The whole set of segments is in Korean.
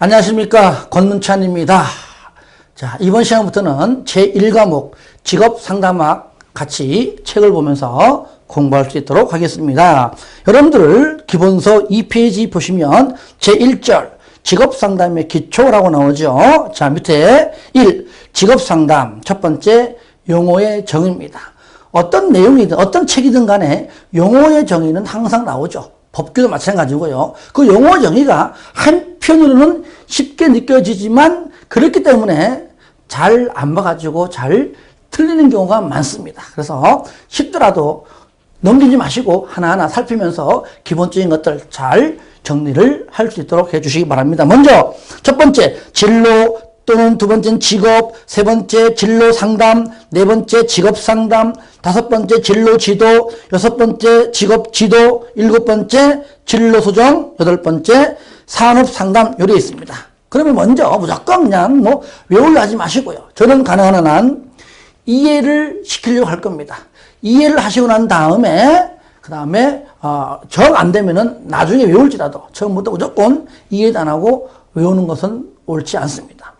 안녕하십니까, 권문찬입니다. 자, 이번 시간부터는 제1과목 직업상담학 같이 책을 보면서 공부할 수 있도록 하겠습니다. 여러분들 기본서 2페이지 보시면 제1절 직업상담의 기초라고 나오죠. 자, 밑에 1. 직업상담 첫 번째 용어의 정의입니다. 어떤 내용이든 어떤 책이든 간에 용어의 정의는 항상 나오죠. 법규도 마찬가지고요. 그 용어 정의가 한편으로는 쉽게 느껴지지만 그렇기 때문에 잘 안 봐가지고 잘 틀리는 경우가 많습니다. 그래서 쉽더라도 넘기지 마시고 하나하나 살피면서 기본적인 것들 잘 정리를 할 수 있도록 해주시기 바랍니다. 먼저 첫 번째 진로 또는 두 번째는 직업, 세 번째 진로 상담, 네 번째 직업 상담, 다섯 번째 진로 지도, 여섯 번째 직업 지도, 일곱 번째 진로 소정, 여덟 번째 산업 상담 요리 있습니다. 그러면 먼저 무조건 그냥 외우려 하지 마시고요. 저는 가능한 한 이해를 시키려고 할 겁니다. 이해를 하시고 난 다음에 정 안 되면은 나중에 외울지라도 처음부터 무조건 이해도 안 하고 외우는 것은 옳지 않습니다.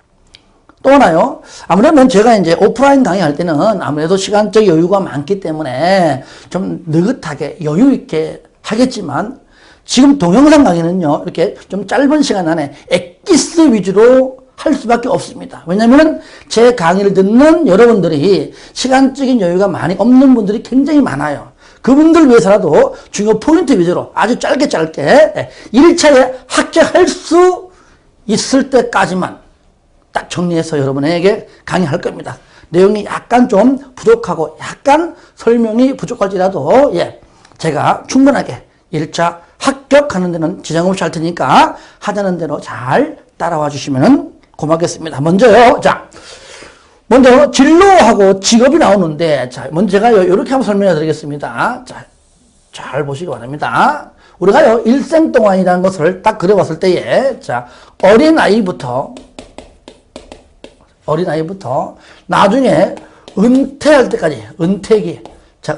또 하나요. 아무래도 제가 이제 오프라인 강의할 때는 아무래도 시간적 여유가 많기 때문에 좀 느긋하게 여유 있게 하겠지만 지금 동영상 강의는요, 이렇게 좀 짧은 시간 안에 엑기스 위주로 할 수밖에 없습니다. 왜냐하면 제 강의를 듣는 여러분들이 시간적인 여유가 많이 없는 분들이 굉장히 많아요. 그분들 위해서라도 중요 포인트 위주로 아주 짧게 1차에 합격할 수 있을 때까지만 딱 정리해서 여러분에게 강의할 겁니다. 내용이 약간 좀 부족하고 약간 설명이 부족할지라도 제가 충분하게 1차 합격하는 데는 지장 없이 할 테니까 하자는 대로 잘 따라와 주시면 고맙겠습니다. 먼저 진로하고 직업이 나오는데, 먼저 제가 이렇게 한번 설명해 드리겠습니다. 잘 보시기 바랍니다. 우리가요, 일생 동안이라는 것을 딱 그려봤을 때에, 어린아이부터 나중에 은퇴할 때까지, 은퇴기.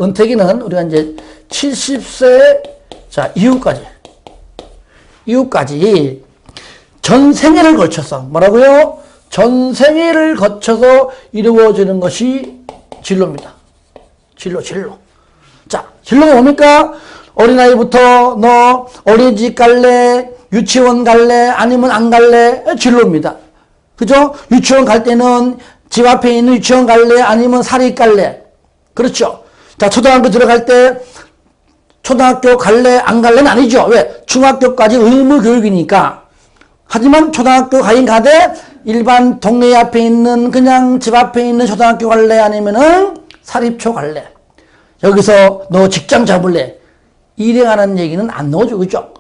은퇴기는 우리가 이제 70세, 이후까지 전생애를 거쳐서, 뭐라고요? 전생애를 거쳐서 이루어지는 것이 진로입니다. 진로. 진로가 뭡니까? 어린아이부터 너 어린이집 갈래? 유치원 갈래? 아니면 안 갈래? 진로입니다. 그죠? 유치원 갈 때는 집 앞에 있는 유치원 갈래? 아니면 사립 갈래? 그렇죠? 초등학교 들어갈 때 초등학교 갈래? 안 갈래는 아니죠. 왜? 중학교까지 의무 교육이니까. 하지만 초등학교 가되 일반 동네 앞에 있는 그냥 집 앞에 있는 초등학교 갈래? 아니면은 사립초 갈래? 여기서 너 직장 잡을래? 이래 가는 얘기는 안 나오죠. 그죠?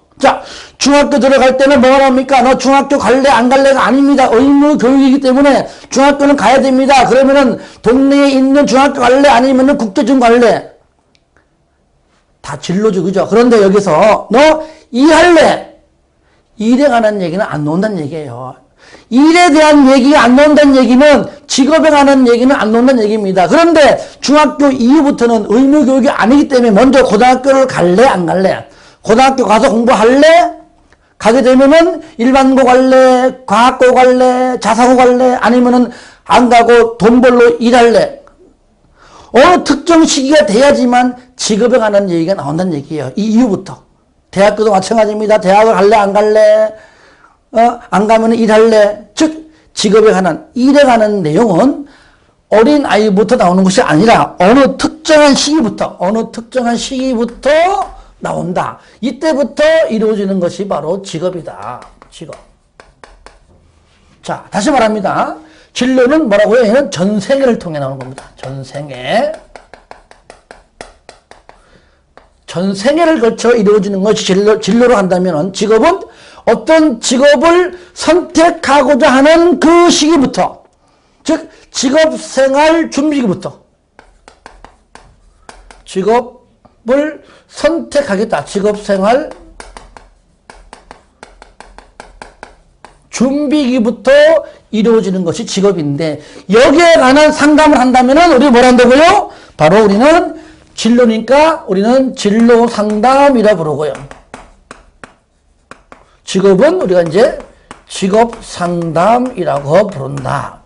중학교 들어갈 때는 뭐가 나옵니까? 너 중학교 갈래? 안 갈래가 아닙니다. 의무 교육이기 때문에 중학교는 가야 됩니다. 그러면은 동네에 있는 중학교 갈래? 아니면은 국제중 갈래? 다 진로죠. 그죠? 그런데 여기서 너 일할래? 일에 관한 얘기는 안 나온다는 얘기예요. 일에 대한 얘기가 안 나온다는 얘기는 직업에 관한 얘기는 안 나온다는 얘기입니다. 그런데 중학교 이후부터는 의무 교육이 아니기 때문에 먼저 고등학교를 갈래? 안 갈래? 고등학교 가서 공부할래? 가게 되면은 일반고 갈래? 과학고 갈래? 자사고 갈래? 아니면은 안 가고 돈 벌러 일할래? 어느 특정 시기가 돼야지만 직업에 관한 얘기가 나온다는 얘기예요. 이 이후부터. 대학교도 마찬가지입니다. 대학을 갈래? 안 갈래? 안 가면 일할래? 즉 직업에 관한 일에 관한 내용은 어린아이부터 나오는 것이 아니라 어느 특정한 시기부터 나온다. 이때부터 이루어지는 것이 바로 직업이다. 직업. 다시 말합니다. 진로는 뭐라고요? 얘는 전생애를 통해 나오는 겁니다. 전생애를 거쳐 이루어지는 것이 진로로 한다면 직업은 어떤 직업을 선택하고자 하는 그 시기부터, 즉 직업생활 준비기부터 직업을 선택하겠다. 직업생활 준비기부터 이루어지는 것이 직업인데 여기에 관한 상담을 한다면 우리 뭘 한다고요? 바로 우리는 진로니까 우리는 진로 상담이라 부르고요. 직업은 우리가 이제 직업상담이라고 부른다.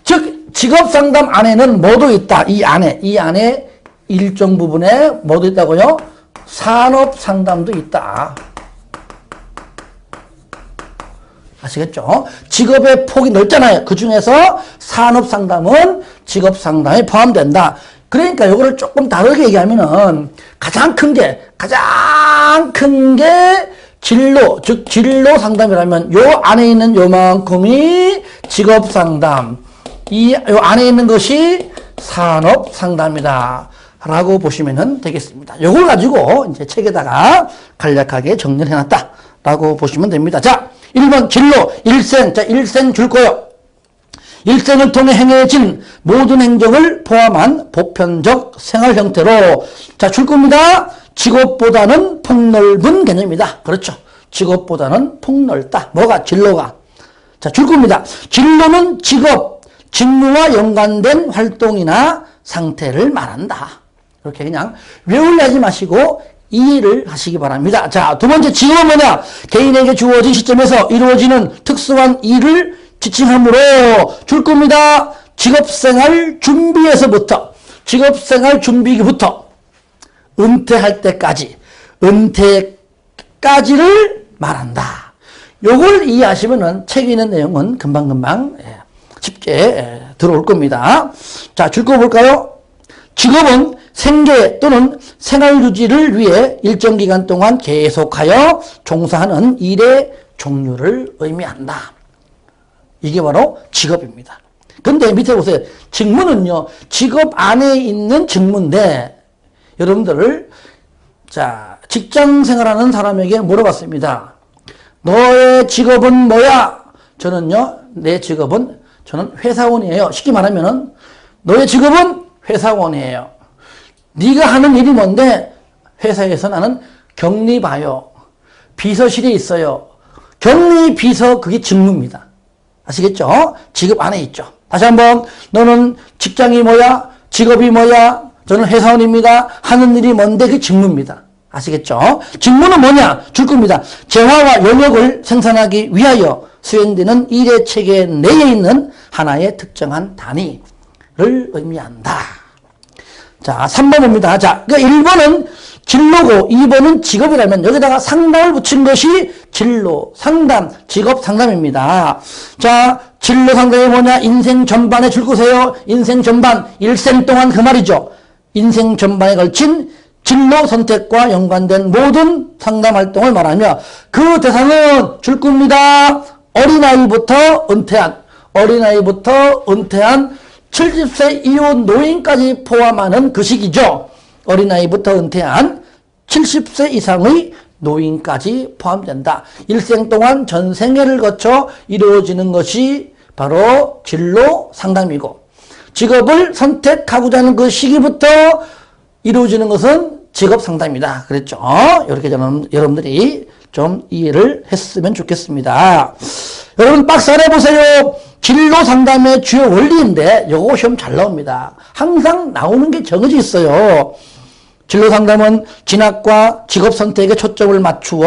즉 직업상담 안에는 뭐도 있다. 이 안에 일정 부분에 뭐도 있다고요? 산업상담도 있다. 아시겠죠? 직업의 폭이 넓잖아요. 그 중에서 산업상담은 직업상담에 포함된다. 그러니까 이거를 조금 다르게 얘기하면은 가장 큰 게 진로, 즉 진로 상담이라면 요 안에 있는 요만큼이 직업 상담, 요 안에 있는 것이 산업 상담이다 라고 보시면 되겠습니다. 요걸 가지고 이제 책에다가 간략하게 정리를 해놨다 라고 보시면 됩니다. 자, 1번 진로, 일생. 자, 일생 줄 거요. 일생을 통해 행해진 모든 행정을 포함한 보편적 생활 형태로, 자, 줄 겁니다. 직업보다는 폭넓은 개념이다. 그렇죠. 직업보다는 폭넓다. 뭐가? 진로가. 자, 줄 겁니다. 진로는 직업, 직무와 연관된 활동이나 상태를 말한다. 이렇게 그냥 외우려 하지 마시고 이해를 하시기 바랍니다. 자, 두 번째 직업은 뭐냐? 개인에게 주어진 시점에서 이루어지는 특수한 일을 지칭하므로 줄 겁니다. 직업생활 준비에서부터, 직업생활 준비기부터 은퇴할 때까지, 은퇴까지를 말한다. 요걸 이해하시면은 책에 있는 내용은 금방금방 쉽게 들어올 겁니다. 자, 줄 거 볼까요? 직업은 생계 또는 생활 유지를 위해 일정 기간 동안 계속하여 종사하는 일의 종류를 의미한다. 이게 바로 직업입니다. 근데 밑에 보세요. 직무는요, 직업 안에 있는 직무인데, 여러분들, 자, 직장 생활하는 사람에게 물어봤습니다. 너의 직업은 뭐야? 저는요, 내 직업은, 저는 회사원이에요. 쉽게 말하면은, 너의 직업은 회사원이에요. 네가 하는 일이 뭔데? 회사에서 나는 격리 봐요. 비서실에 있어요. 격리 비서, 그게 직무입니다. 아시겠죠? 직업 안에 있죠. 다시 한번, 너는 직장이 뭐야? 직업이 뭐야? 저는 회사원입니다. 하는 일이 뭔데? 그게 직무입니다. 아시겠죠? 직무는 뭐냐? 줄 겁니다. 재화와 용역을 생산하기 위하여 수행되는 일의 체계 내에 있는 하나의 특정한 단위를 의미한다. 자, 3번 봅니다. 자, 그러니까 1번은 진로고 2번은 직업이라면 여기다가 상담을 붙인 것이 진로, 상담, 직업 상담입니다. 자, 진로 상담이 뭐냐? 인생 전반에 줄 거세요. 인생 전반, 일생 동안 그 말이죠. 인생 전반에 걸친 진로 선택과 연관된 모든 상담 활동을 말하며 그 대상은 줄 겁니다. 어린아이부터 은퇴한 70세 이후 노인까지 포함하는 그 시기죠. 어린아이부터 은퇴한 70세 이상의 노인까지 포함된다. 일생 동안 전생애를 거쳐 이루어지는 것이 바로 진로 상담이고, 직업을 선택하고자 하는 그 시기부터 이루어지는 것은 직업 상담이다. 그랬죠. 이렇게 저는 여러분들이 좀 이해를 했으면 좋겠습니다. 여러분 박스 안에 보세요. 진로 상담의 주요 원리인데 요거 시험 잘 나옵니다. 항상 나오는 게 정해져 있어요. 진로 상담은 진학과 직업 선택에 초점을 맞추어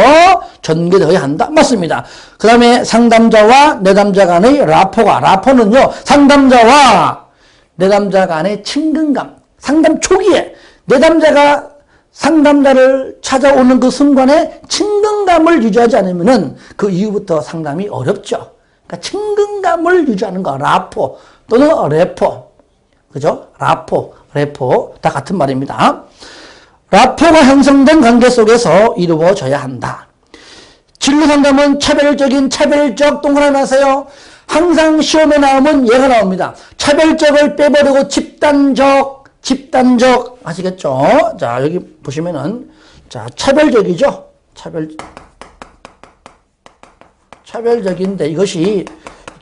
전개되어야 한다. 맞습니다. 그 다음에 상담자와 내담자 간의 라포는요, 상담자와 내담자 간의 친근감, 상담 초기에 내담자가 상담자를 찾아오는 그 순간에 친근감을 유지하지 않으면은 그 이후부터 상담이 어렵죠. 그러니까 친근감을 유지하는 거, 라포 또는 레포, 그죠? 레포 다 같은 말입니다. 라포가 형성된 관계 속에서 이루어져야 한다. 진로 상담은 차별적 동그라미 하세요. 항상 시험에 나오면 얘가 나옵니다. 차별적을 빼버리고 집단적 아시겠죠? 자, 여기 보시면은, 자, 차별적이죠? 차별적인데 이것이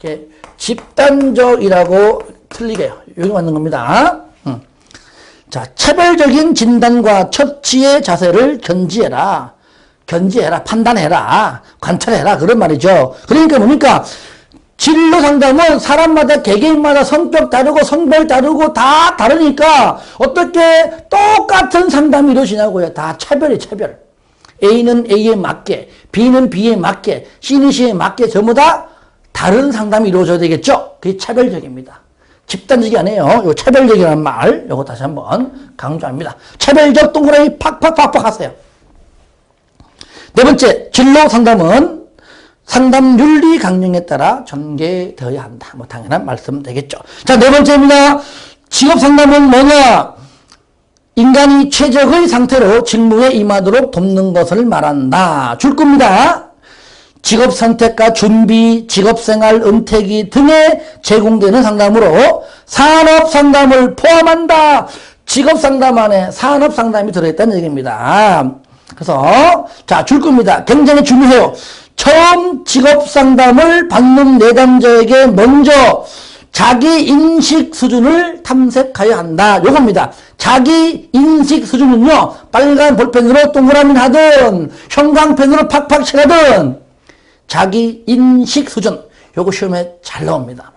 이렇게 집단적이라고 틀리게요. 여기 맞는 겁니다. 자, 차별적인 진단과 처치의 자세를 견지해라, 판단해라, 관찰해라, 그런 말이죠. 그러니까 뭡니까? 진로 상담은 사람마다 개개인마다 성격 다르고 성별 다르고 다 다르니까 어떻게 똑같은 상담이 이루어지냐고요. 다 차별. A는 A에 맞게, B는 B에 맞게, C는 C에 맞게 전부 다 다른 상담이 이루어져야 되겠죠? 그게 차별적입니다. 집단적이 아니에요. 요 차별적이라는 말, 요거 다시 한번 강조합니다. 차별적 동그라미 팍팍팍팍 하세요. 네 번째, 진로 상담은 상담 윤리 강령에 따라 전개되어야 한다. 뭐 당연한 말씀 되겠죠. 자, 네 번째입니다. 직업 상담은 뭐냐? 인간이 최적의 상태로 직무에 임하도록 돕는 것을 말한다. 줄 겁니다. 직업 선택과 준비, 직업생활, 은퇴기 등에 제공되는 상담으로 산업 상담을 포함한다. 직업 상담 안에 산업 상담이 들어있다는 얘기입니다. 그래서 자, 줄 겁니다. 굉장히 중요해요. 처음 직업 상담을 받는 내담자에게 먼저 자기 인식 수준을 탐색하여야 한다. 요겁니다. 자기 인식 수준은요, 빨간 볼펜으로 동그라미 하든 형광펜으로 팍팍 칠하든 자기 인식 수준, 요거 시험에 잘 나옵니다.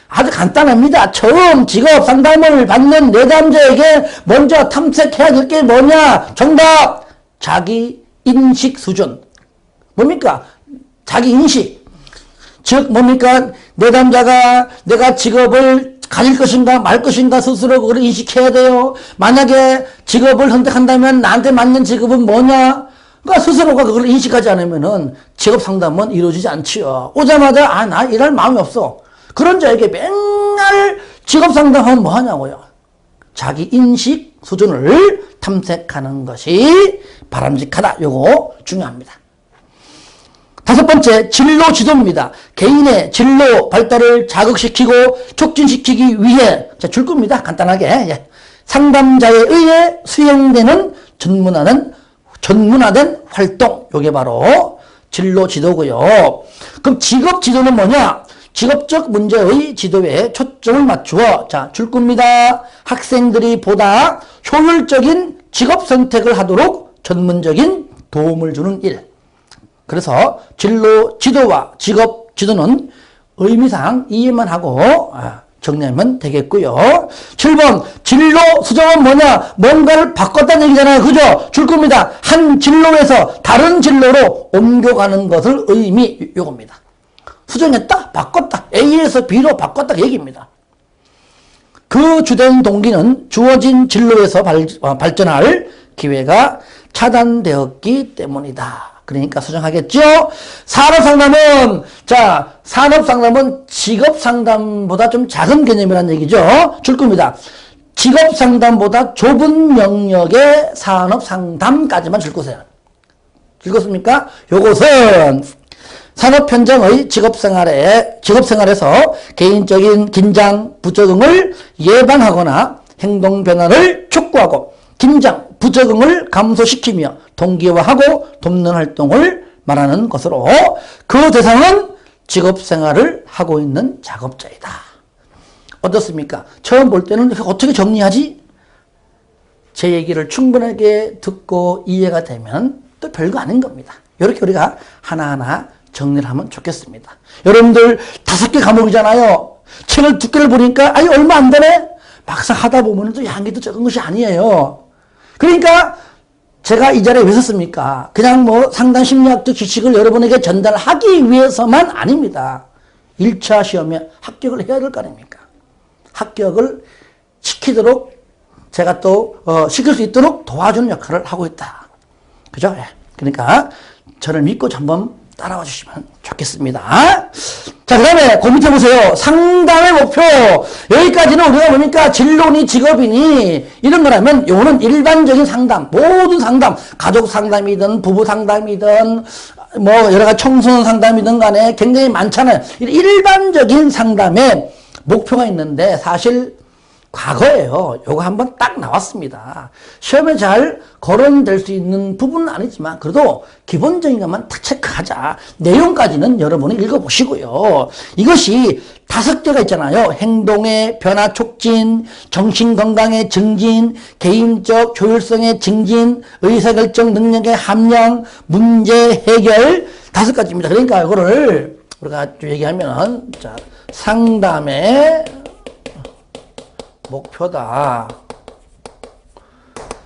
아주 간단합니다. 처음 직업 상담을 받는 내담자에게 먼저 탐색해야 될 게 뭐냐? 정답! 자기 인식 수준. 뭡니까? 자기 인식. 즉 뭡니까? 내담자가 내가 직업을 가질 것인가 말 것인가 스스로 그걸 인식해야 돼요. 만약에 직업을 선택한다면 나한테 맞는 직업은 뭐냐? 그러니까 스스로가 그걸 인식하지 않으면은 직업 상담은 이루어지지 않지요. 오자마자 나 일할 마음이 없어. 그런 자에게 맨날 직업 상담하면 뭐 하냐고요. 자기 인식 수준을 탐색하는 것이 바람직하다. 요거 중요합니다. 다섯 번째, 진로 지도입니다. 개인의 진로 발달을 자극시키고 촉진시키기 위해, 자, 줄 겁니다. 간단하게. 예. 상담자에 의해 수행되는 전문화된 활동. 요게 바로 진로 지도고요. 그럼 직업 지도는 뭐냐? 직업적 문제의 지도에 초점을 맞추어, 자, 줄 겁니다. 학생들이 보다 효율적인 직업 선택을 하도록 전문적인 도움을 주는 일. 그래서 진로 지도와 직업 지도는 의미상 이해만 하고 정리하면 되겠고요. 7번 진로 수정은 뭐냐? 뭔가를 바꿨다는 얘기잖아요. 그죠? 줄 겁니다. 한 진로에서 다른 진로로 옮겨가는 것을 요겁니다. 수정했다? 바꿨다. A에서 B로 바꿨다. 얘기입니다. 그 주된 동기는 주어진 진로에서 발전할 기회가 차단되었기 때문이다. 그러니까 수정하겠죠? 산업상담은, 자, 산업상담은 직업상담보다 좀 작은 개념이라는 얘기죠? 줄 겁니다. 직업상담보다 좁은 영역의 산업상담까지만 줄 거세요. 읽었습니까? 요것은 산업 현장의 직업생활에서 개인적인 긴장, 부적응을 예방하거나 행동 변화를 촉구하고 긴장, 부적응을 감소시키며 동기화하고 돕는 활동을 말하는 것으로 그 대상은 직업생활을 하고 있는 작업자이다. 어떻습니까? 처음 볼 때는 어떻게 정리하지? 제 얘기를 충분하게 듣고 이해가 되면 또 별거 아닌 겁니다. 이렇게 우리가 하나하나 정리를 하면 좋겠습니다. 여러분들 5개 과목이잖아요. 책을 2개를 보니까 얼마 안 되네? 막상 하다 보면 또 양이 또 적은 것이 아니에요. 그러니까 제가 이 자리에 왜 섰습니까? 그냥 뭐 상담 심리학적 지식을 여러분에게 전달하기 위해서만 아닙니다. 1차 시험에 합격을 해야 될 거 아닙니까? 합격을 시키도록 제가 또 시킬 수 있도록 도와주는 역할을 하고 있다. 그죠? 그러니까 저를 믿고 한번 따라와 주시면 좋겠습니다. 자, 그 다음에 그 밑에 보세요. 상담의 목표. 여기까지는 우리가 뭡니까? 진로니 직업이니 이런 거라면 요거는 일반적인 상담, 모든 상담, 가족 상담이든 부부 상담이든 뭐 여러 가지 청소년 상담이든 간에 굉장히 많잖아요. 일반적인 상담에 목표가 있는데 사실 과거에요. 요거 한번 딱 나왔습니다. 시험에 잘 거론될 수 있는 부분은 아니지만 그래도 기본적인 것만 딱 체크하자. 내용까지는 여러분이 읽어보시고요. 이것이 5개가 있잖아요. 행동의 변화 촉진, 정신건강의 증진, 개인적 효율성의 증진, 의사결정 능력의 함량, 문제 해결 5가지입니다. 그러니까 이거를 우리가 얘기하면 자, 상담의 목표다.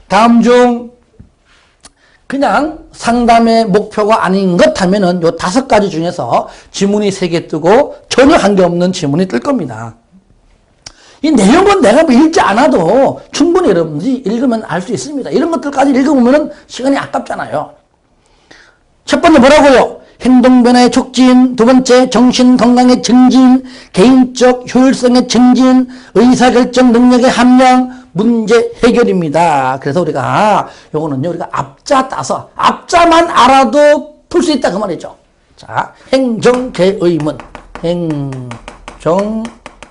다음 중 그냥 상담의 목표가 아닌 것 하면은 요 5가지 중에서 지문이 3개 뜨고 전혀 관계없는 지문이 뜰 겁니다. 이 내용은 내가 뭐 읽지 않아도 충분히 여러분들이 읽으면 알 수 있습니다. 이런 것들까지 읽어보면 시간이 아깝잖아요. 첫 번째 뭐라고요? 행동변화의 촉진, 두 번째 정신건강의 증진, 개인적 효율성의 증진, 의사결정 능력의 함량, 문제 해결입니다. 그래서 우리가 요거는요 우리가 앞자 따서 앞자만 알아도 풀 수 있다 그 말이죠. 자, 행정개의문,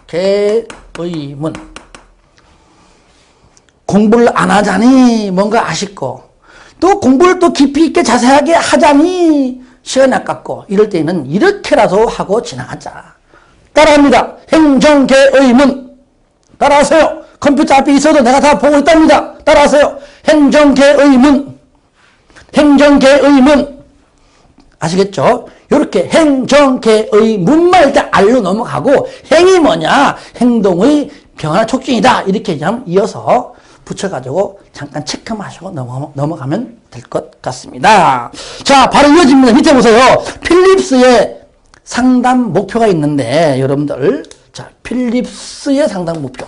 행정개의문. 공부를 안 하자니 뭔가 아쉽고 또 공부를 또 깊이 있게 자세하게 하자니 시간이 아깝고 이럴 때는 이렇게라도 하고 지나가자. 따라합니다. 행정개의문. 따라하세요. 컴퓨터 앞에 있어도 내가 다 보고 있답니다. 따라하세요. 행정개의문. 행정개의문. 아시겠죠? 이렇게 행정개의문만 일단 알로 넘어가고 행이 뭐냐? 행동의 변화 촉진이다. 이렇게 그냥 이어서 붙여가지고 잠깐 체크하시고 넘어가면 될 것 같습니다. 자, 바로 이어집니다. 밑에 보세요. 필립스의 상담 목표가 있는데 여러분들, 자, 필립스의 상담 목표.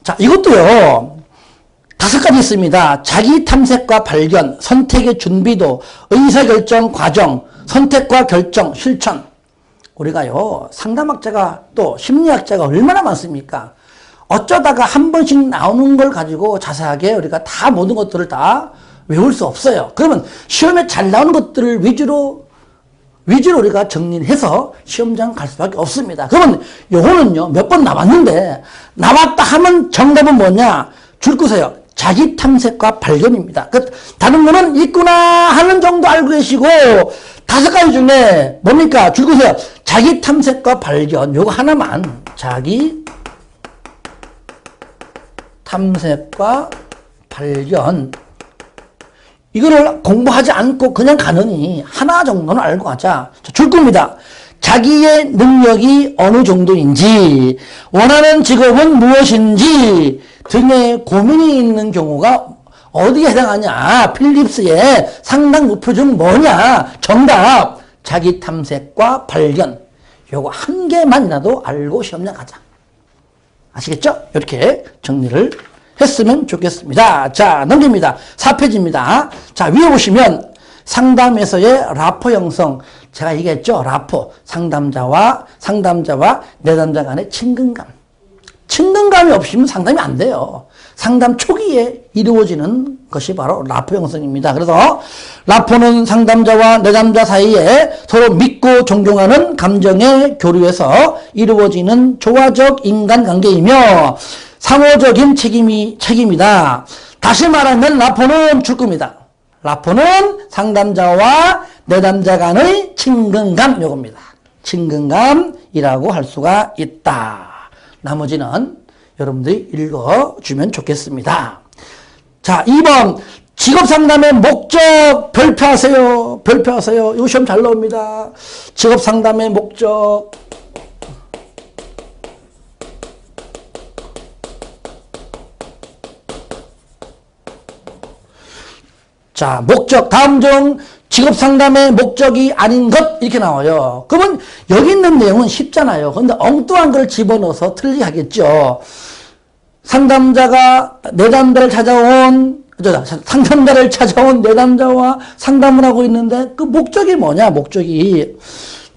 자, 이것도요 5가지 있습니다. 자기 탐색과 발견, 선택의 준비도, 의사결정 과정, 선택과 결정, 실천. 우리가요 상담학자가 또 심리학자가 얼마나 많습니까? 어쩌다가 한 번씩 나오는 걸 가지고 자세하게 우리가 다 모든 것들을 다 외울 수 없어요. 그러면 시험에 잘 나오는 것들을 위주로 우리가 정리해서 시험장 갈 수밖에 없습니다. 그러면 요거는요 몇 번 나왔는데 나왔다 하면 정답은 뭐냐? 줄 거세요. 자기 탐색과 발견입니다. 다른 거는 있구나 하는 정도 알고 계시고 5가지 중에 뭡니까? 줄 거세요. 자기 탐색과 발견. 요거 하나만. 자기 탐색과 발견. 이거를 공부하지 않고 그냥 가느니 하나 정도는 알고 가자. 줄 겁니다. 자기의 능력이 어느 정도인지, 원하는 직업은 무엇인지 등의 고민이 있는 경우가 어디에 해당하냐? 필립스의 상담 목표 중 뭐냐? 정답! 자기 탐색과 발견. 요거 한 개만이라도 알고 시험장 가자. 아시겠죠? 이렇게 정리를 했으면 좋겠습니다. 자, 넘깁니다. 4페이지입니다. 자, 위에 보시면 상담에서의 라포 형성. 제가 얘기했죠? 라포. 상담자와 내담자 간의 친근감. 친근감이 없으면 상담이 안 돼요. 상담 초기에 이루어지는 것이 바로 라포 형성입니다. 그래서 라포는 상담자와 내담자 사이에 서로 믿고 존경하는 감정의 교류에서 이루어지는 조화적 인간관계이며 상호적인 책임이다. 다시 말하면 라포는 줄 겁니다. 라포는 상담자와 내담자 간의 친근감, 요겁니다. 친근감이라고 할 수가 있다. 나머지는 여러분들이 읽어주면 좋겠습니다. 자, 2번 직업상담의 목적 별표하세요. 별표하세요. 이 시험 잘 나옵니다. 직업상담의 목적. 자, 목적. 다음 중 직업상담의 목적이 아닌 것 이렇게 나와요. 그러면 여기 있는 내용은 쉽잖아요. 근데 엉뚱한 걸 집어넣어서 틀리게 하겠죠. 상담자가 내담자를 찾아온 내담자와 상담을 하고 있는데 그 목적이 뭐냐? 목적이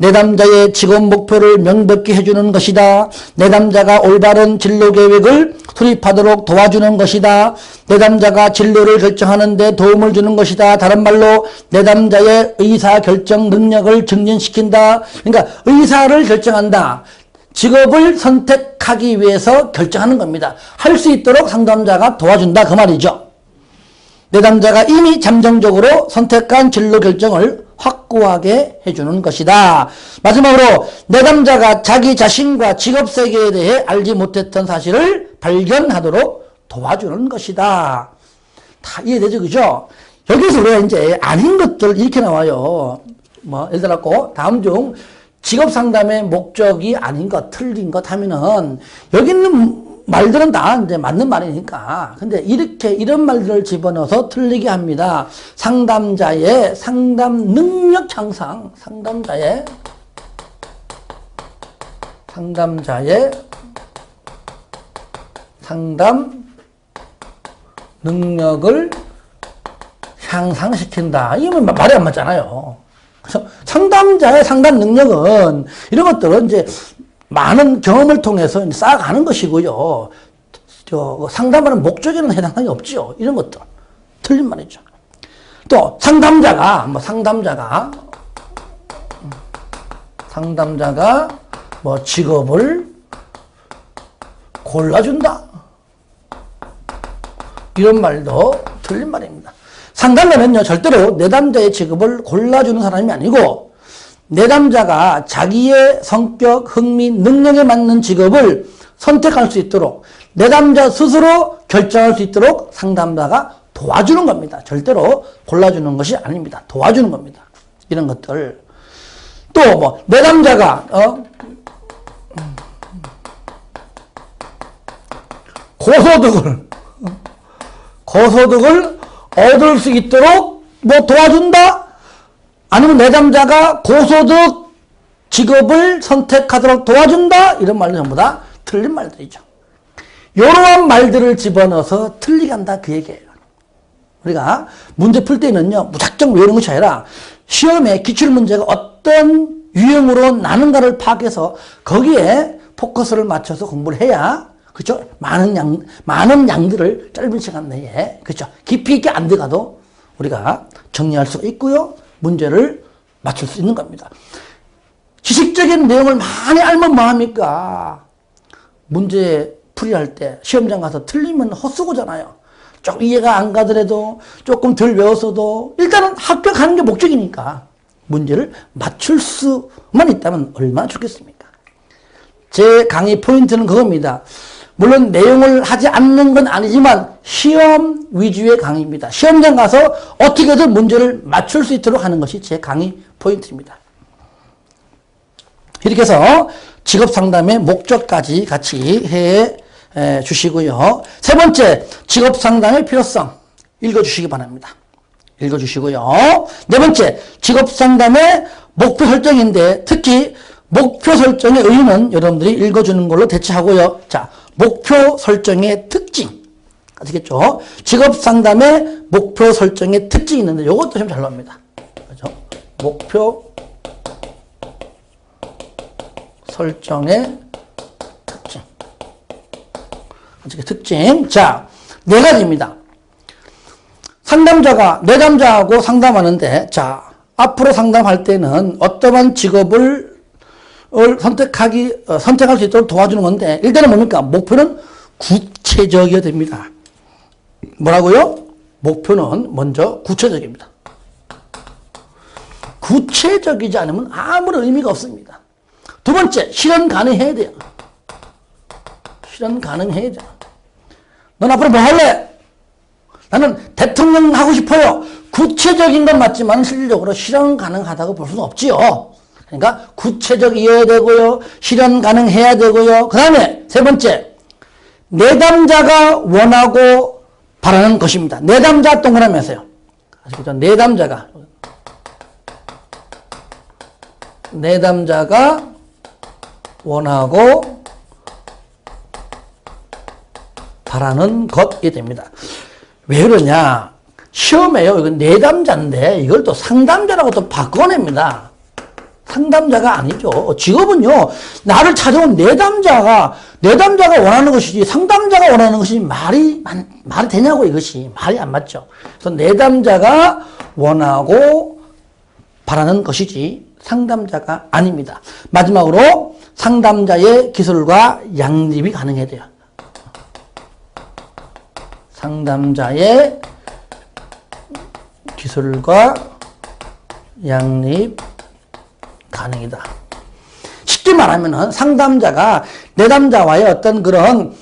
내담자의 직업 목표를 명백히 해주는 것이다. 내담자가 올바른 진로 계획을 수립하도록 도와주는 것이다. 내담자가 진로를 결정하는 데 도움을 주는 것이다. 다른 말로 내담자의 의사결정 능력을 증진시킨다. 그러니까 의사를 결정한다. 직업을 선택하기 위해서 결정하는 겁니다. 할 수 있도록 상담자가 도와준다 그 말이죠. 내담자가 이미 잠정적으로 선택한 진로 결정을 확고하게 해주는 것이다. 마지막으로 내담자가 자기 자신과 직업 세계에 대해 알지 못했던 사실을 발견하도록 도와주는 것이다. 다 이해되죠? 그죠? 여기서 우리가 이제 아닌 것들 이렇게 나와요. 뭐 예를 들었고 다음 중 직업 상담의 목적이 아닌 것, 틀린 것 하면은 여기 있는 말들은 다 이제 맞는 말이니까. 근데 이런 말들을 집어넣어서 틀리게 합니다. 상담자의 상담 능력 향상, 상담자의 상담 능력을 향상시킨다. 이건 말이 안 맞잖아요. 그래서 상담자의 상담 능력은 이런 것들은 이제 많은 경험을 통해서 쌓아가는 것이고요. 상담하는 목적에는 해당이 없죠. 이런 것들. 틀린 말이죠. 또 상담자가 뭐 직업을 골라준다. 이런 말도 틀린 말입니다. 상담자는요, 절대로 내담자의 직업을 골라주는 사람이 아니고, 내담자가 자기의 성격, 흥미, 능력에 맞는 직업을 선택할 수 있도록, 내담자 스스로 결정할 수 있도록 상담자가 도와주는 겁니다. 절대로 골라주는 것이 아닙니다. 도와주는 겁니다. 이런 것들. 또 뭐, 내담자가, 고소득을 얻을 수 있도록 뭐 도와준다? 아니면 내담자가 고소득 직업을 선택하도록 도와준다? 이런 말도 전부 다 틀린 말들이죠. 이러한 말들을 집어넣어서 틀리게 한다 그 얘기예요. 우리가 문제 풀 때는요, 무작정 외우는 것이 아니라 시험에 기출문제가 어떤 유형으로 나는가를 파악해서 거기에 포커스를 맞춰서 공부를 해야, 그죠? 많은 양들을 짧은 시간 내에, 그죠? 깊이 있게 안 들어가도 우리가 정리할 수가 있고요. 문제를 맞출 수 있는 겁니다. 지식적인 내용을 많이 알면 뭐합니까? 문제 풀이할 때 시험장 가서 틀리면 헛수고잖아요. 조금 이해가 안 가더라도 조금 덜 외웠어도 일단은 합격하는 게 목적이니까 문제를 맞출 수만 있다면 얼마나 좋겠습니까? 제 강의 포인트는 그겁니다. 물론 내용을 하지 않는 건 아니지만 시험 위주의 강의입니다. 시험장 가서 어떻게든 문제를 맞출 수 있도록 하는 것이 제 강의 포인트입니다. 이렇게 해서 직업상담의 목적까지 같이 해 주시고요. 세 번째, 직업상담의 필요성 읽어주시기 바랍니다. 읽어주시고요. 네 번째, 직업상담의 목표 설정인데 특히 목표 설정의 의의는 여러분들이 읽어주는 걸로 대체하고요. 자, 목표 설정의 특징. 아시겠죠? 직업상담의 목표 설정의 특징이 있는데 이것도 좀 잘 나옵니다. 그죠? 목표 설정의 특징. 특징. 자, 네 가지입니다. 상담자가 내담자하고 상담하는데, 자, 앞으로 상담할 때는 어떠한 직업을 선택할 수 있도록 도와주는 건데, 일단은 뭡니까? 목표는 구체적이어야 됩니다. 뭐라고요? 목표는 먼저 구체적입니다. 구체적이지 않으면 아무런 의미가 없습니다. 두 번째, 실현 가능해야 돼요. 실현 가능해야 돼요. 넌 앞으로 뭐 할래? 나는 대통령 하고 싶어요. 구체적인 건 맞지만 실질적으로 실현 가능하다고 볼 수는 없지요. 그러니까 구체적이어야 되고요. 실현 가능해야 되고요. 그 다음에 세 번째, 내담자가 원하고 바라는 것입니다. 내담자 동그라미 하세요. 아시겠죠? 내담자가 원하고 바라는 것이 됩니다. 왜 그러냐? 시험에요. 이건 내담자인데 이걸 또 상담자라고 또 바꿔냅니다. 상담자가 아니죠. 직업은요, 나를 찾아온 내담자가 원하는 것이지 상담자가 원하는 것이 말이 되냐고. 이것이 말이 안 맞죠. 그래서 내담자가 원하고 바라는 것이지 상담자가 아닙니다. 마지막으로 상담자의 기술과 양립이 가능해야 돼요. 상담자의 기술과 양립 가능이다. 쉽게 말하면은 상담자가 내담자와의 어떤 그런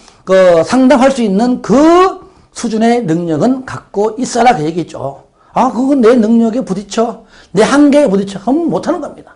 상담할 수 있는 그 수준의 능력은 갖고 있어라 그 얘기죠. 아, 그건 내 능력에 부딪혀, 내 한계에 부딪혀, 그럼 못하는 겁니다.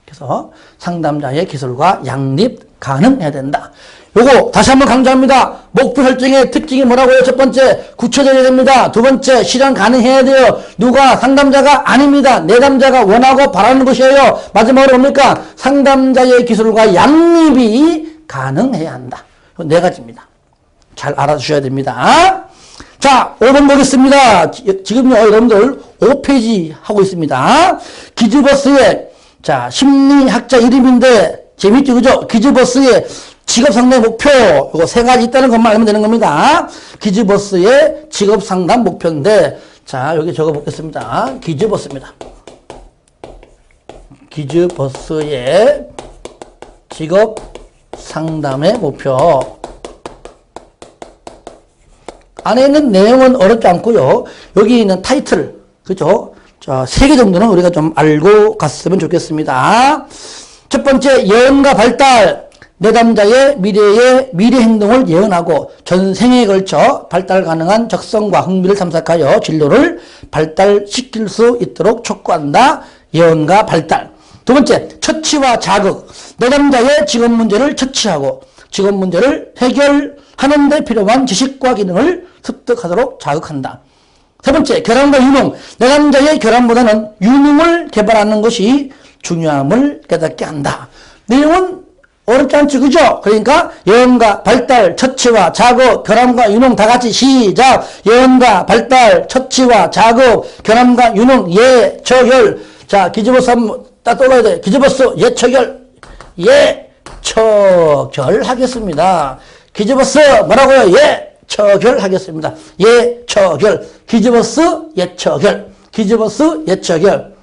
그래서 그래서 상담자의 기술과 양립 가능해야 된다. 요거 다시 한번 강조합니다. 목표 설정의 특징이 뭐라고요? 첫 번째, 구체적이어야 됩니다. 두 번째, 실현 가능해야 돼요. 누가? 상담자가 아닙니다. 내담자가 원하고 바라는 것이에요. 마지막으로 뭡니까? 상담자의 기술과 양립이 가능해야 한다. 네 가지입니다. 잘 알아주셔야 됩니다. 자, 5번 보겠습니다. 지금요, 여러분들 5페이지 하고 있습니다. 기즈버스의, 자, 심리학자 이름인데, 재밌죠, 그죠? 기즈버스의 직업 상담 목표, 이거 세 가지 있다는 것만 알면 되는 겁니다. 기즈버스의 직업 상담 목표인데, 자, 여기 적어 보겠습니다. 기즈버스입니다. 기즈버스의 직업 상담의 목표. 안에 있는 내용은 어렵지 않고요. 여기 있는 타이틀, 그죠? 자, 3개 정도는 우리가 좀 알고 갔으면 좋겠습니다. 첫 번째, 예언과 발달. 내담자의 미래 행동을 예언하고 전생에 걸쳐 발달 가능한 적성과 흥미를 탐색하여 진로를 발달시킬 수 있도록 촉구한다. 예언과 발달. 두 번째, 처치와 자극. 내담자의 직업 문제를 처치하고 직업 문제를 해결하는 데 필요한 지식과 기능을 습득하도록 자극한다. 세 번째, 결함과 유능. 내담자의 결함보다는 유능을 개발하는 것이 중요함을 깨닫게 한다. 내용은 어렵지 않죠, 그죠? 그러니까 예언과 발달, 처치와 자극, 결함과 유능 다 같이 시작. 예언과 발달, 처치와 자극, 결함과 유능, 예처결. 자, 기즈버스 한번 딱 떠올려야 돼. 기즈버스 예처결. 예처결 하겠습니다. 기즈버스 뭐라고요? 예처결 하겠습니다. 예처결. 기즈버스 예처결. 기즈버스 예처결.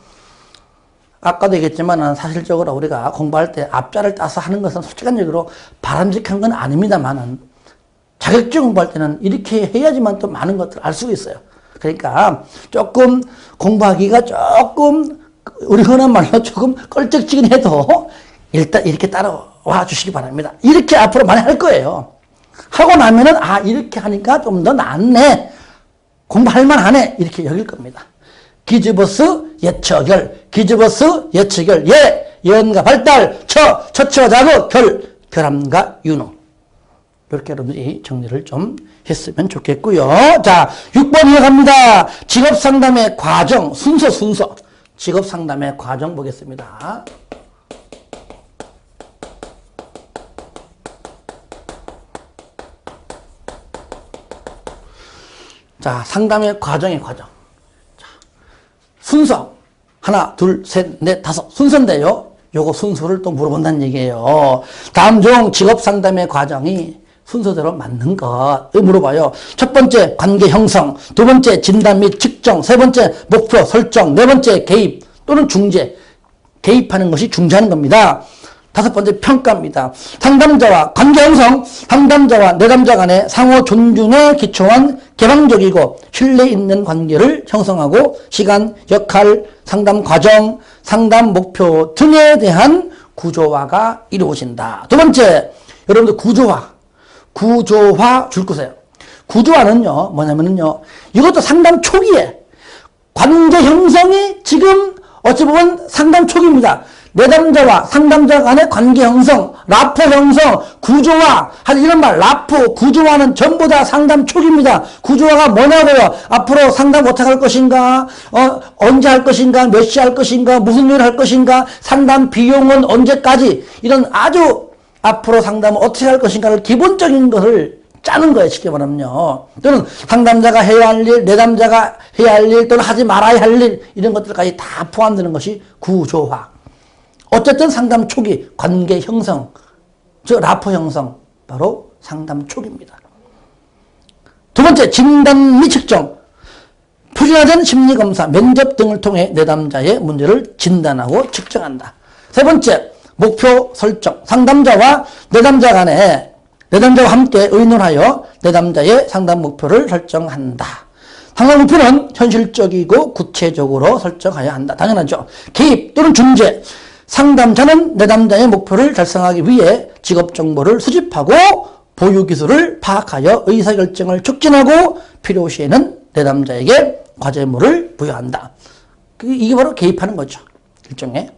아까도 얘기했지만 사실적으로 우리가 공부할 때 앞자를 따서 하는 것은 솔직한 얘기로 바람직한 건 아닙니다만은 자격증 공부할 때는 이렇게 해야지만 또 많은 것들을 알 수 있어요. 그러니까 조금 공부하기가 조금 우리 흔한 말로 조금 껄쩍지근 해도 일단 이렇게 따라와 주시기 바랍니다. 이렇게 앞으로 많이 할 거예요. 하고 나면은 아 이렇게 하니까 좀 더 낫네. 공부할 만하네. 이렇게 여길 겁니다. 기즈버스 예처결, 기즈버스 예처결, 예언과 발달, 처치와 자극, 결함과 유능. 이렇게 여러분들이 정리를 좀 했으면 좋겠고요. 자, 6번 이어갑니다. 직업상담의 과정, 순서. 직업상담의 과정 보겠습니다. 자, 상담의 과정의 과정. 순서 하나 둘 셋 넷 다섯 순서인데요. 요거 순서를 또 물어본다는 얘기예요. 다음 중 직업 상담의 과정이 순서대로 맞는 것 물어봐요. 첫 번째 관계 형성, 두 번째 진단 및 측정, 세 번째 목표 설정, 네 번째 개입 또는 중재. 개입하는 것이 중재하는 겁니다. 다섯 번째 평가입니다. 상담자와 관계 형성, 상담자와 내담자 간의 상호 존중에 기초한 개방적이고 신뢰 있는 관계를 형성하고 시간, 역할, 상담 과정, 상담 목표 등에 대한 구조화가 이루어진다. 두 번째, 여러분들 구조화 줄 거세요. 구조화는요, 뭐냐면요, 이것도 상담 초기에 관계 형성이 지금 어찌 보면 상담 초기입니다. 내담자와 상담자 간의 관계 형성, 라포 형성, 구조화, 하여튼 이런 말, 라포, 구조화는 전부 다 상담 초기입니다. 구조화가 뭐냐고요? 앞으로 상담 어떻게 할 것인가, 언제 할 것인가, 몇 시 할 것인가, 무슨 일을 할 것인가, 상담 비용은 언제까지, 이런 아주 앞으로 상담을 어떻게 할 것인가를 기본적인 것을 짜는 거예요, 쉽게 말하면요. 또는 상담자가 해야 할 일, 내담자가 해야 할 일, 또는 하지 말아야 할 일, 이런 것들까지 다 포함되는 것이 구조화. 어쨌든 상담 초기, 관계 형성, 즉 라포 형성, 바로 상담 초기입니다. 두 번째, 진단 및 측정. 표준화된 심리검사, 면접 등을 통해 내담자의 문제를 진단하고 측정한다. 세 번째, 목표 설정. 상담자와 내담자 간에 내담자와 함께 의논하여 내담자의 상담 목표를 설정한다. 상담 목표는 현실적이고 구체적으로 설정해야 한다. 당연하죠. 개입 또는 중재. 상담자는 내담자의 목표를 달성하기 위해 직업 정보를 수집하고 보유 기술을 파악하여 의사결정을 촉진하고 필요시에는 내담자에게 과제물을 부여한다. 이게 바로 개입하는 거죠. 일종의.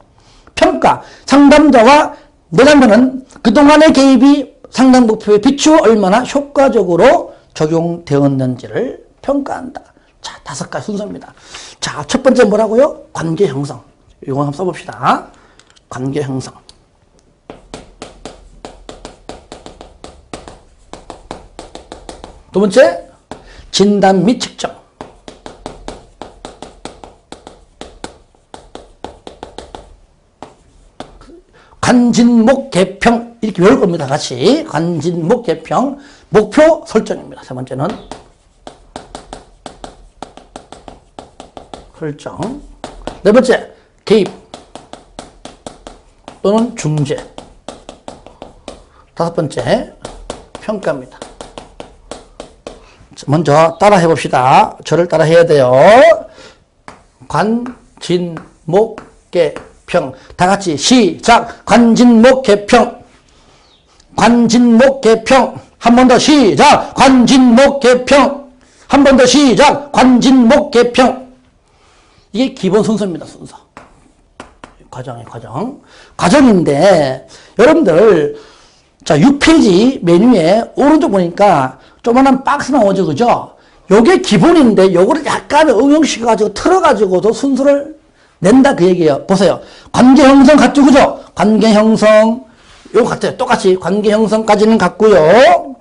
평가. 상담자와 내담자는 그동안의 개입이 상담 목표에 비추어 얼마나 효과적으로 적용되었는지를 평가한다. 자, 5가지 순서입니다. 자, 첫 번째 뭐라고요? 관계 형성. 이거 한번 써봅시다. 관계 형성. 두 번째, 진단 및 측정. 관진목 개평 이렇게 외울 겁니다. 같이 관진목 개평 목표 설정입니다. 세 번째는 설정. 네 번째 개입 또는 중재. 다섯 번째 평가입니다. 먼저 따라 해봅시다. 저를 따라 해야 돼요. 관진목 개평. 다 같이 시작. 관진목 개평. 관진목 개평. 한 번 더 시작. 관진목 개평. 한 번 더 시작. 관진목 개평. 이게 기본 순서입니다. 순서. 과정이에요. 과정인데 여러분들 자 6페이지 메뉴에 오른쪽 보니까 조그만한 박스 나오죠. 그죠? 요게 기본인데 요거를 약간 응용시켜가지고 틀어가지고도 순서를 낸다 그 얘기예요. 보세요. 관계 형성 같죠? 그죠? 관계 형성 요거 같아요. 똑같이 관계 형성까지는 같고요.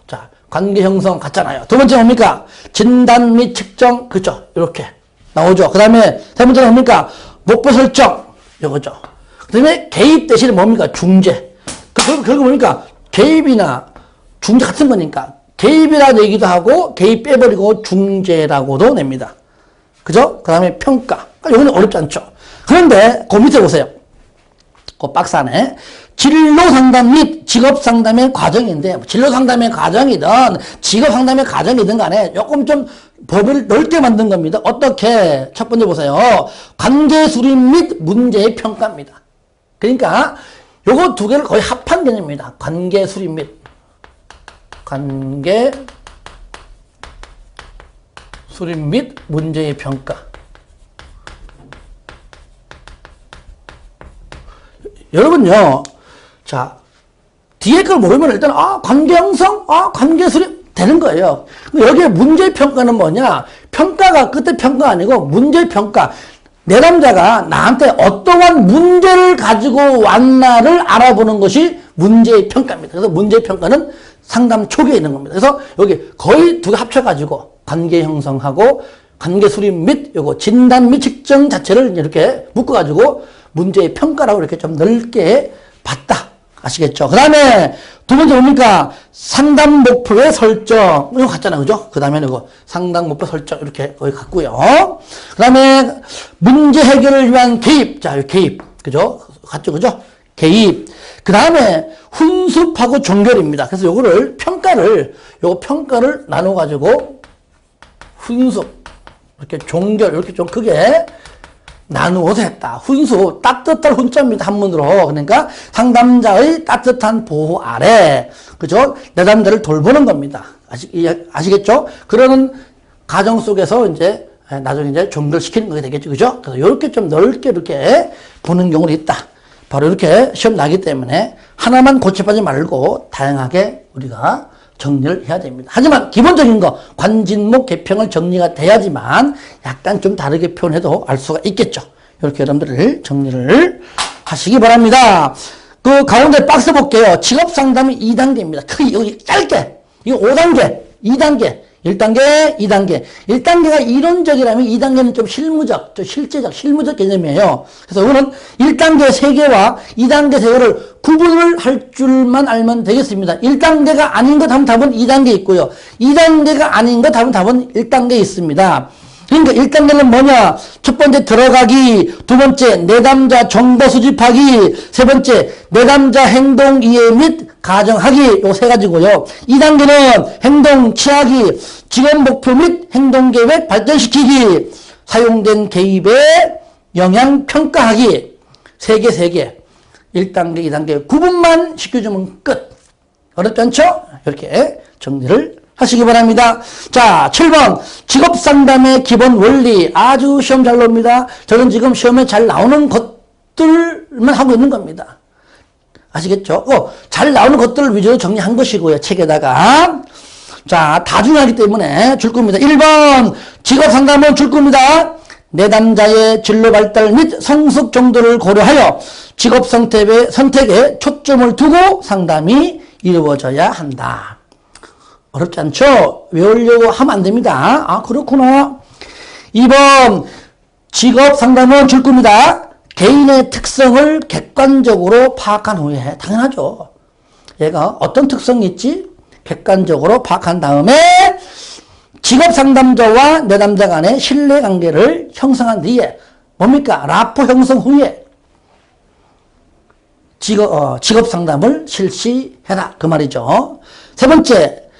자, 관계 형성 같잖아요. 두 번째 뭡니까? 진단 및 측정. 그죠? 이렇게 나오죠. 그 다음에 세 번째는 뭡니까? 목표 설정. 요거죠. 그 다음에 개입 대신에 뭡니까? 중재. 결국 뭡니까? 개입이나 중재 같은 거니까 개입이라는 얘기도 하고 개입 빼버리고 중재라고도 냅니다. 그죠? 그 다음에 평가. 여기는 어렵지 않죠. 그런데 그 밑에 보세요. 그 박스 안에 진로 상담 및 직업 상담의 과정인데 진로 상담의 과정이든 직업 상담의 과정이든 간에 조금 좀 범위를 넓게 만든 겁니다. 어떻게? 첫 번째 보세요. 관계 수립 및 문제의 평가입니다. 그러니까 요거 두 개를 거의 합한 개념입니다. 관계 수립 및 문제의 평가. 여러분요, 자, 뒤에 걸 모르면 일단, 관계 형성, 관계 수립 되는 거예요. 여기에 문제 평가는 뭐냐? 평가가 끝에 평가 아니고 문제 평가. 내담자가 나한테 어떠한 문제를 가지고 왔나를 알아보는 것이 문제의 평가입니다. 그래서 문제의 평가는 상담 초기에 있는 겁니다. 그래서 여기 거의 두 개 합쳐가지고 관계 형성하고 관계 수립 및 요거 진단 및 측정 자체를 이렇게 묶어가지고 문제의 평가라고 이렇게 좀 넓게 봤다. 아시겠죠? 그 다음에 두 번째 뭡니까? 상담 목표의 설정. 이거 같잖아요. 그죠? 그 다음에 이거 상담 목표 설정 이렇게 거의 같고요. 그 다음에 문제 해결을 위한 개입. 자, 개입. 그죠? 같죠? 그죠? 개입. 그 다음에 훈습하고 종결입니다. 그래서 요거 평가를 나눠가지고 훈습, 이렇게 종결, 이렇게 좀 크게 나누어서 했다. 훈수, 따뜻한 훈자입니다. 한문으로. 그러니까 상담자의 따뜻한 보호 아래, 그죠? 내담자를 돌보는 겁니다. 아시겠죠? 그러는 과정 속에서 이제 나중에 이제 종결시키는 게 되겠죠. 그죠? 그래서 이렇게 좀 넓게 이렇게 보는 경우도 있다. 바로 이렇게 시험 나기 때문에 하나만 고집하지 말고 다양하게 우리가 정리를 해야 됩니다. 하지만 기본적인 거 관진목 개평을 정리가 돼야지만 약간 좀 다르게 표현해도 알 수가 있겠죠. 이렇게 여러분들 정리를 하시기 바랍니다. 그 가운데 박스 볼게요. 직업상담이 2단계입니다. 크게 여기 짧게 이거 5단계 2단계 1단계 2단계 1단계가 이론적이라면 2단계는 좀 실무적 좀 실무적 개념이에요. 그래서 이거는 1단계 3개와 2단계 3개를 구분을 할 줄만 알면 되겠습니다. 1단계가 아닌 것 하면 답은 2단계 있고요. 2단계가 아닌 것 하면 답은 1단계 있습니다. 그러니까 1단계는 뭐냐? 첫 번째 들어가기, 두 번째 내담자 정보 수집하기, 세 번째 내담자 행동 이해 및 가정하기, 요 세 가지고요. 2단계는 행동 취하기, 직업 목표 및 행동 계획 발전시키기, 사용된 개입의 영향 평가하기, 세 개. 1단계, 2단계 구분만 시켜주면 끝. 어렵지 않죠? 이렇게 정리를 하시기 바랍니다. 자, 7번 직업상담의 기본 원리. 아주 시험 잘 나옵니다. 저는 지금 시험에 잘 나오는 것들 것들만 하고 있는 겁니다. 아시겠죠? 잘 나오는 것들을 위주로 정리한 것이고요. 책에다가. 자, 다 중요하기 때문에 줄 겁니다. 1번 직업 상담은 줄 겁니다. 내담자의 진로 발달 및 성숙 정도를 고려하여 직업 선택에 초점을 두고 상담이 이루어져야 한다. 어렵지 않죠? 외우려고 하면 안 됩니다. 아, 그렇구나. 2번 직업 상담은 줄 겁니다. 개인의 특성을 객관적으로 파악한 후에, 당연하죠. 얘가 어떤 특성이 있지? 객관적으로 파악한 다음에 직업 상담자와 내담자 간의 신뢰관계를 형성한 뒤에 뭡니까? 라포 형성 후에 직업 상담을 실시해라. 그 말이죠. 세 번째,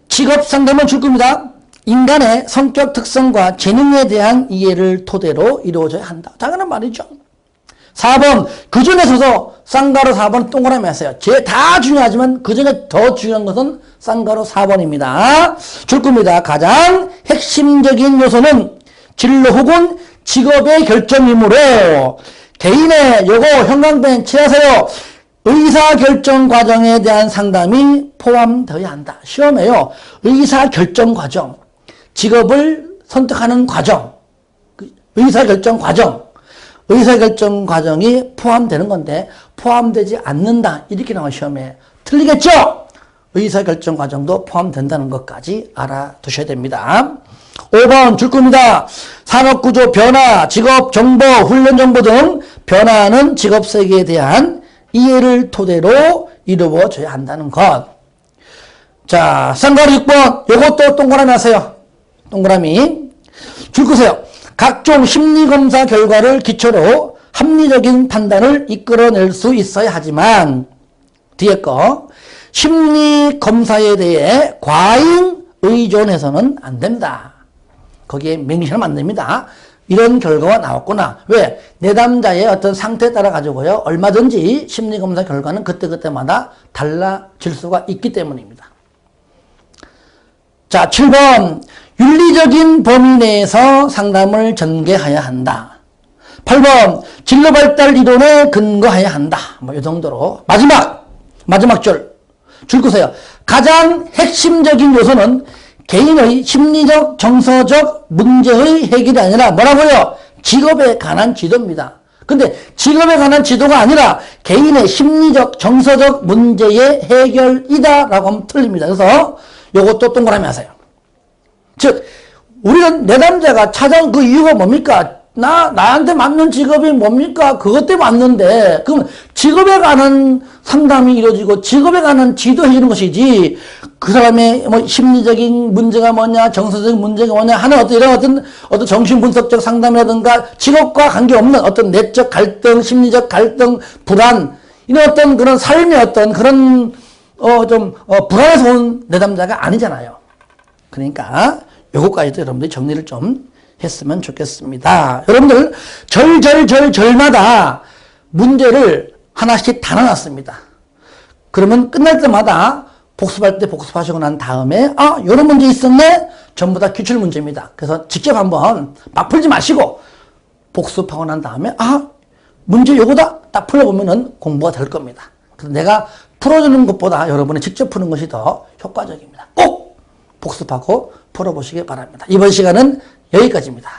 직업 상담은 줄 겁니다. 인간의 성격 특성과 재능에 대한 이해를 토대로 이루어져야 한다. 당연한 말이죠. 4번, 그 중에서도 쌍가루 4번 동그라미 하세요. 다 중요하지만 그 중에 더 중요한 것은 쌍가루 4번입니다. 줄 겁니다. 가장 핵심적인 요소는 진로 혹은 직업의 결정이므로 개인의 요거 형광펜 칠하세요. 의사결정 과정에 대한 상담이 포함되어야 한다. 시험에요. 의사결정 과정, 직업을 선택하는 과정, 의사결정 과정이 포함되는 건데 포함되지 않는다. 이렇게 나와 시험에. 틀리겠죠? 의사결정 과정도 포함된다는 것까지 알아두셔야 됩니다. 5번 줄 겁니다. 산업구조 변화, 직업정보, 훈련정보 등 변화하는 직업세계에 대한 이해를 토대로 이루어져야 한다는 것. 자, 쌍가루 6번 요것도 동그라미 하세요. 동그라미. 줄 거세요. 각종 심리검사 결과를 기초로 합리적인 판단을 이끌어낼 수 있어야 하지만 뒤에 거 심리검사에 대해 과잉 의존해서는 안 된다. 거기에 맹신하면 안 됩니다. 이런 결과가 나왔구나. 왜? 내담자의 어떤 상태에 따라 가지고요. 얼마든지 심리검사 결과는 그때그때마다 달라질 수가 있기 때문입니다. 자, 7번. 윤리적인 범위 내에서 상담을 전개해야 한다. 8번. 진로발달 이론에 근거해야 한다. 뭐 이 정도로. 마지막 줄 거세요. 가장 핵심적인 요소는 개인의 심리적, 정서적 문제의 해결이 아니라 뭐라고요? 직업에 관한 지도입니다. 근데 직업에 관한 지도가 아니라 개인의 심리적, 정서적 문제의 해결이다라고 하면 틀립니다. 그래서 요것도 동그라미 하세요. 즉, 우리는 내담자가 찾아온 그 이유가 뭡니까? 나한테 맞는 직업이 뭡니까? 그것 때문에 왔는데, 그럼 직업에 관한 상담이 이루어지고 직업에 관한 지도해 주는 것이지, 그 사람의 뭐 심리적인 문제가 뭐냐, 정서적인 문제가 뭐냐 하는 어떤 정신분석적 상담이라든가 직업과 관계없는 어떤 내적 갈등, 심리적 갈등, 불안, 이런 어떤 그런 삶의 어떤 그런, 불안에서 온 내담자가 아니잖아요. 그러니까, 요거까지도 여러분들이 정리를 좀 했으면 좋겠습니다. 여러분들 절마다 문제를 하나씩 다 나눴습니다. 그러면 끝날 때마다 복습할 때 복습하시고 난 다음에 이런 문제 있었네? 전부 다 기출 문제입니다. 그래서 직접 한번 막 풀지 마시고 복습하고 난 다음에 문제 요거다 딱 풀어보면은 공부가 될 겁니다. 그래서 내가 풀어주는 것보다 여러분이 직접 푸는 것이 더 효과적입니다. 꼭 복습하고 풀어보시기 바랍니다. 이번 시간은 여기까지입니다.